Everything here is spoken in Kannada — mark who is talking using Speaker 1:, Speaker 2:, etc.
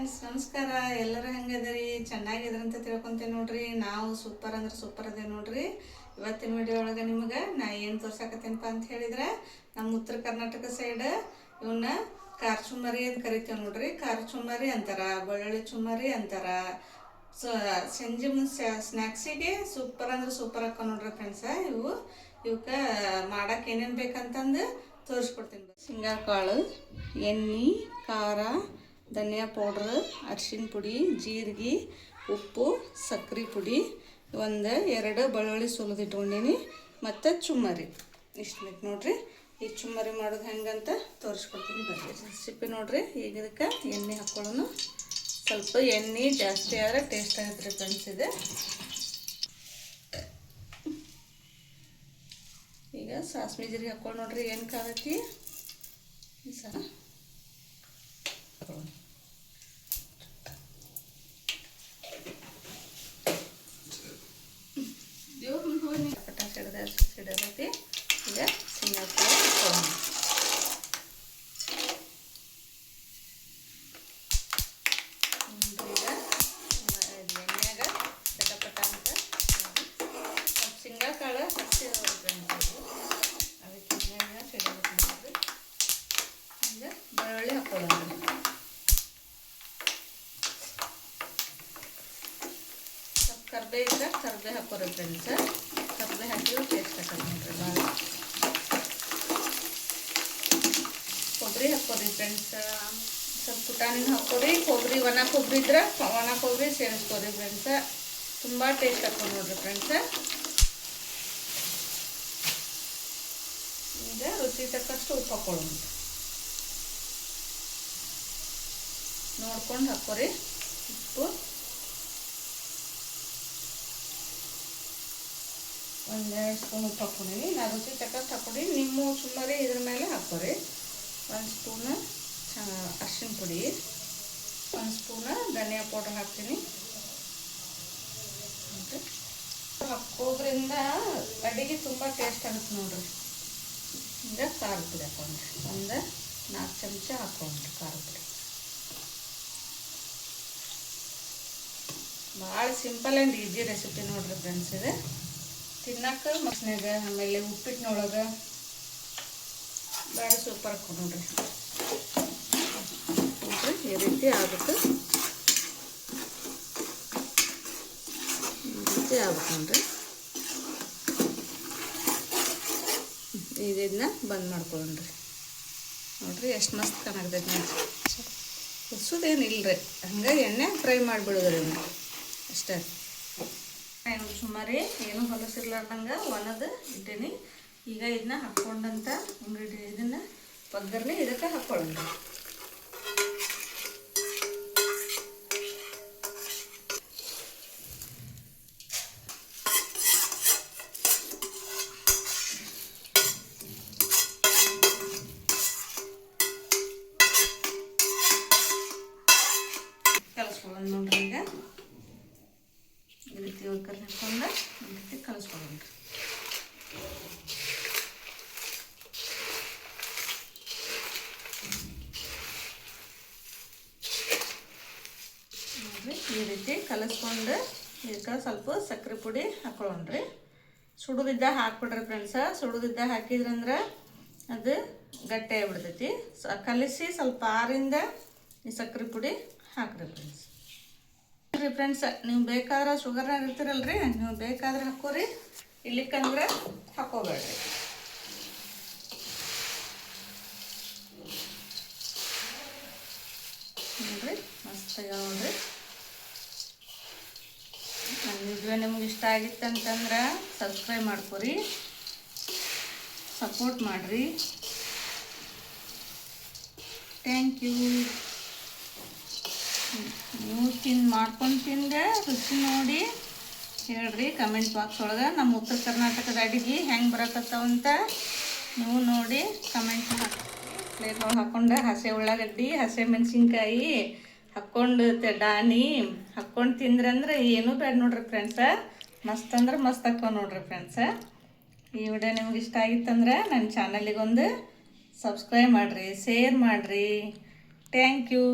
Speaker 1: ಫ್ರೆಂಡ್ಸ್ ನಮಸ್ಕಾರ. ಎಲ್ಲರೂ ಹೆಂಗದಿರಿ? ಚೆನ್ನಾಗಿದ್ರಿ ಅಂತ ತಿಳ್ಕೊಂತೇನೆ ನೋಡ್ರಿ. ನಾವು ಸೂಪರ್ ಅಂದ್ರೆ ಸೂಪರ್ ಅದೇ ನೋಡ್ರಿ. ಇವತ್ತಿನ ವಿಡಿಯೋ ಒಳಗೆ ನಿಮಗೆ ನಾ ಏನು ತೋರ್ಸಕತ್ತೇನಪ್ಪ ಅಂತ ಹೇಳಿದ್ರೆ, ನಮ್ಮ ಉತ್ತರ ಕರ್ನಾಟಕ ಸೈಡ್ ಇವನ್ನ ಖಾರ ಚುಮ್ಮರಿ ಅಂತ ಕರಿತೇವೆ ನೋಡ್ರಿ. ಖಾರ ಚುಮ್ಮರಿ ಅಂತಾರ, ಬೆಳ್ಳುಳ್ಳಿ ಚುಮ್ಮರಿ ಅಂತಾರ. ಸಂಜೆ ಮುಂಚೆ ಸ್ನ್ಯಾಕ್ಸಿಗೆ ಸೂಪರ್ ಅಂದ್ರೆ ಸೂಪರ್ ಹಾಕೋ ನೋಡ್ರಿ ಫ್ರೆಂಡ್ಸ. ಇವಕ್ಕೆ ಮಾಡಕ್ಕೆ ಏನೇನು ಬೇಕಂತಂದು ತೋರಿಸ್ಕೊಡ್ತೀನಿ. ಶೇಂಗಾ ಕಾಳು, ಎಣ್ಣೆ, ಖಾರ, ಧನಿಯಾ ಪೌಡ್ರ್, ಅರಿಶಿನ ಪುಡಿ, ಜೀರಿಗೆ, ಉಪ್ಪು, ಸಕ್ಕರೆ ಪುಡಿ, ಎರಡು ಬೆಳ್ಳುಳ್ಳಿ ಸುಲಿದಿಟ್ಕೊಂಡೀನಿ, ಮತ್ತು ಚುಮ್ಮರಿ ಇಷ್ಟು ಬೇಕು ನೋಡ್ರಿ. ಈ ಚುಮ್ಮರಿ ಮಾಡೋದು ಹೆಂಗಂತ ತೋರಿಸ್ಕೊಡ್ತೀನಿ ಬರ್ರಿ. ರೆಸಿಪಿ ನೋಡ್ರಿ. ಈಗ ಇದಕ್ಕೆ ಎಣ್ಣೆ ಹಾಕ್ಕೊಳ್ಳೋಣ. ಸ್ವಲ್ಪ ಎಣ್ಣೆ ಜಾಸ್ತಿ ಆದರೆ ಟೇಸ್ಟ್ ಆಗುತ್ತೆ ರೀ ಫ್ರೆಂಡ್ಸ್. ಇದೆ ಈಗ ಸಾಸಿವೆ ಜೀರಿಗೆ ಹಾಕ್ಕೊಂಡು ನೋಡ್ರಿ ಏನು ಕಾಲತಿ ಸರ ಪಟಾಕಿ ಸಿಡದೈತಿ. ಈಗ ಶೇಂಗಾ ಕಾಳು ಹಾಕ್ಕೊಳ್ಳೋಣ. ಈಗ ಎಣ್ಣೆಯಾಗ ಚಟಪಟ ಅಂತ ಶೇಂಗಾ ಕಾಳು ಹಸಿ ಅದಕ್ಕೆ ಎಣ್ಣೆಯಾಗ ಸಿಡಬೇಕು ನೋಡ್ರಿ. ಈಗ ಬೆಳ್ಳುಳ್ಳಿ ಹಾಕ್ಕೊಳ್ಳೋಣ. ಕರ್ಬೇ ಇದ್ರೆ ಕರ್ಬೇ ಹಾಕೋರಿ ಫ್ರೆಂಡ್ಸ್. ಕರ್ಬೇ ಹಾಕಿದ್ರೆ ಟೇಸ್ಟ್ ಆಗತ್ತೆ ನೋಡ್ರಿ ಭಾಳ. ಕೊಬ್ಬರಿ ಹಾಕೋರಿ ಫ್ರೆಂಡ್ಸ್. ಸ್ವಲ್ಪ ಪುಟಾಣಿನ ಹಾಕೋರಿ. ಕೊಬ್ಬರಿ ಒಣ ಕೊಬ್ಬರಿ ಇದ್ರೆ ಒಣ ಕೊಬ್ಬರಿ ಸೇರಿಸ್ಕೋರಿ ಫ್ರೆಂಡ್ಸ್. ತುಂಬ ಟೇಸ್ಟ್ ಹಾಕೋ ನೋಡ್ರಿ ಫ್ರೆಂಡ್ಸ್. ಈಗ ರುಚಿ ತಕ್ಕಷ್ಟು ಉಪ್ಪು ಹಾಕೊಳ್ಳೋಣ. ನೋಡ್ಕೊಂಡು ಹಾಕೋರಿ ಉಪ್ಪು. ಒಂದೆರಡು ಸ್ಪೂನ್ ಉಪ್ಪು ಹಾಕ್ಕೊಂಡಿನಿ. ನಾ ರುಚಿ ತಕ್ಕಷ್ಟು ಹಾಕ್ಕೊಂಡು ನಿಮ್ಮ ಸುಮ್ಮರಿ ಇದ್ರ ಮೇಲೆ ಹಾಕೋರಿ. 1 ಸ್ಪೂನ್ ಅರಿಶಿನ ಪುಡಿ, 1 ಸ್ಪೂನ್ ಧನಿಯಾ ಪೌಡರ್ ಹಾಕ್ತೀನಿ. ಹಾಕೋದ್ರಿಂದ ಅಡಿಗೆ ತುಂಬ ಟೇಸ್ಟ್ ಆಗುತ್ತೆ ನೋಡ್ರಿ. ಈಗ ಖಾರ ಪುಡಿ ಹಾಕೊಂಡ್ರಿ. 4 ಚಮಚ ಹಾಕೊಂಡ್ರಿ ಖಾರ ಪುಡಿ. ಭಾಳ ಸಿಂಪಲ್ ಆ್ಯಂಡ್ ಈಸಿ ರೆಸಿಪಿ ನೋಡ್ರಿ ಫ್ರೆಂಡ್ಸ್. ಇದೆ ತಿನ್ನಕ್ಕೆ ಮಸ್ನ್ಯಾಗ, ಆಮೇಲೆ ಉಪ್ಪಿಟ್ಟಿನೊಳಗೆ ಭಾಳ ಸೂಪರ್ ಹಾಕೊಂಡು ನೋಡ್ರಿ. ಈ ರೀತಿ ಆಗುತ್ತೆ. ನೋಡ್ರಿ. ಇದನ್ನ ಬಂದ್ ಮಾಡ್ಕೊಳ್ಳೋಣ್ರಿ. ನೋಡ್ರಿ ಎಷ್ಟು ಮಸ್ತ್ ಕಾಣಾಗ್ತೈತೆ ನೋಡ್ರಿ. ಕುದಿಸೋದೇನು ಇಲ್ಲರಿ, ಹಂಗೆ ಎಣ್ಣೆ ಫ್ರೈ ಮಾಡಿಬಿಡೋದ್ರಿ ಅಷ್ಟೇ. ಸುಮಾರಿ ಏನು ಹೊಲಸಿರ್ಲಾರ್ದಂಗೆ ಒಣದು ಇಟ್ಟೀನಿ. ಈಗ ಇದನ್ನ ಹಾಕ್ಕೊಂಡಂಥ ಇದನ್ನು ಒಗ್ಗರಣೆ ಇದಕ್ಕೆ ಹಾಕ್ಕೊಳ್ಳೋಣ. ಕಲಿಸ್ಕೊಳ್ಳೋಣ ನೋಡ್ರಿ. ಈಗ ಈ ರೀತಿ ಒಗ್ಗರಣೆ ಹಾಕ್ಕೊಂಡು ಈ ರೀತಿ ಕಲಿಸ್ಕೊಳ್ಳೋಣ. ನೋಡ್ರಿ ಈ ರೀತಿ ಕಲಿಸ್ಕೊಂಡು ಇದಕ್ಕೆ ಸ್ವಲ್ಪ ಸಕ್ಕರೆ ಪುಡಿ ಹಾಕ್ಕೊಳ್ಳೋಣ್ರಿ. ಸುಡುದಿದ್ದ ಹಾಕ್ಬಿಡ್ರಿ ಫ್ರೆಂಡ್ಸ. ಸುಡುದಿದ್ದ ಹಾಕಿದ್ರಂದ್ರೆ ಅದು ಗಟ್ಟಿ ಆಗಿಬಿಡ್ತೈತಿ. ಕಲಿಸಿ ಸ್ವಲ್ಪ ಆರಿಂದ ಈ ಸಕ್ಕರೆ ಪುಡಿ ಹಾಕ್ರಿ ಫ್ರೆಂಡ್ಸ್. ನೀವು ಬೇಕಾದ್ರೆ ಶುಗರ್ನಾಗ ಇರ್ತೀರಲ್ರಿ, ನೀವು ಬೇಕಾದ್ರೆ ಹಾಕೋರಿ, ಇಲ್ಲಿಕ್ಕಂದ್ರೆ ಹಾಕೋಬೇಡ್ರಿ. ನೋಡ್ರಿ ಮಸ್ತಾಗ ನೋಡ್ರಿ. ನನ್ನ ವಿಡಿಯೋ ನಿಮ್ಗೆ ಇಷ್ಟ ಆಗಿತ್ತಂತಂದ್ರೆ ಸಬ್ಸ್ಕ್ರೈಬ್ ಮಾಡ್ಕೊರಿ, ಸಪೋರ್ಟ್ ಮಾಡಿರಿ. Thank you. ನೀವು ಮಾಡ್ಕೊಂಡು ತಿಂದೆ ರುಚಿ ನೋಡಿ ಹೇಳ್ರಿ ಕಮೆಂಟ್ ಬಾಕ್ಸ್ ಒಳಗೆ. ನಮ್ಮ ಉತ್ತರ ಕರ್ನಾಟಕದ ಅಡುಗೆ ಹೆಂಗೆ ಬರಕತ್ತಾವಂತ ನೀವು ನೋಡಿ ಕಮೆಂಟ್ ಪ್ಲೇಟ್ ಒಳಗೆ ಹಾಕ್ಕೊಂಡು ಹಸೆ ಉಳ್ಳಾಗಡ್ಡಿ, ಹಸೆ ಮೆಣಸಿನ್ಕಾಯಿ ಹಾಕ್ಕೊಂಡು ದಾನಿ ಹಾಕ್ಕೊಂಡು ತಿಂದ್ರಂದ್ರೆ ಏನೂ ಬೇಡ ನೋಡ್ರಿ ಫ್ರೆಂಡ್ಸ. ಮಸ್ತ್ ಅಂದ್ರೆ ಮಸ್ತ್ ಹಾಕೋ ನೋಡ್ರಿ ಫ್ರೆಂಡ್ಸ. ಈ ವಿಡಿಯೋ ನಿಮ್ಗೆ ಇಷ್ಟ ಆಗಿತ್ತಂದ್ರೆ ನನ್ನ ಚಾನಲಿಗೊಂದು ಸಬ್ಸ್ಕ್ರೈಬ್ ಮಾಡಿರಿ, ಶೇರ್ ಮಾಡಿರಿ. Thank you.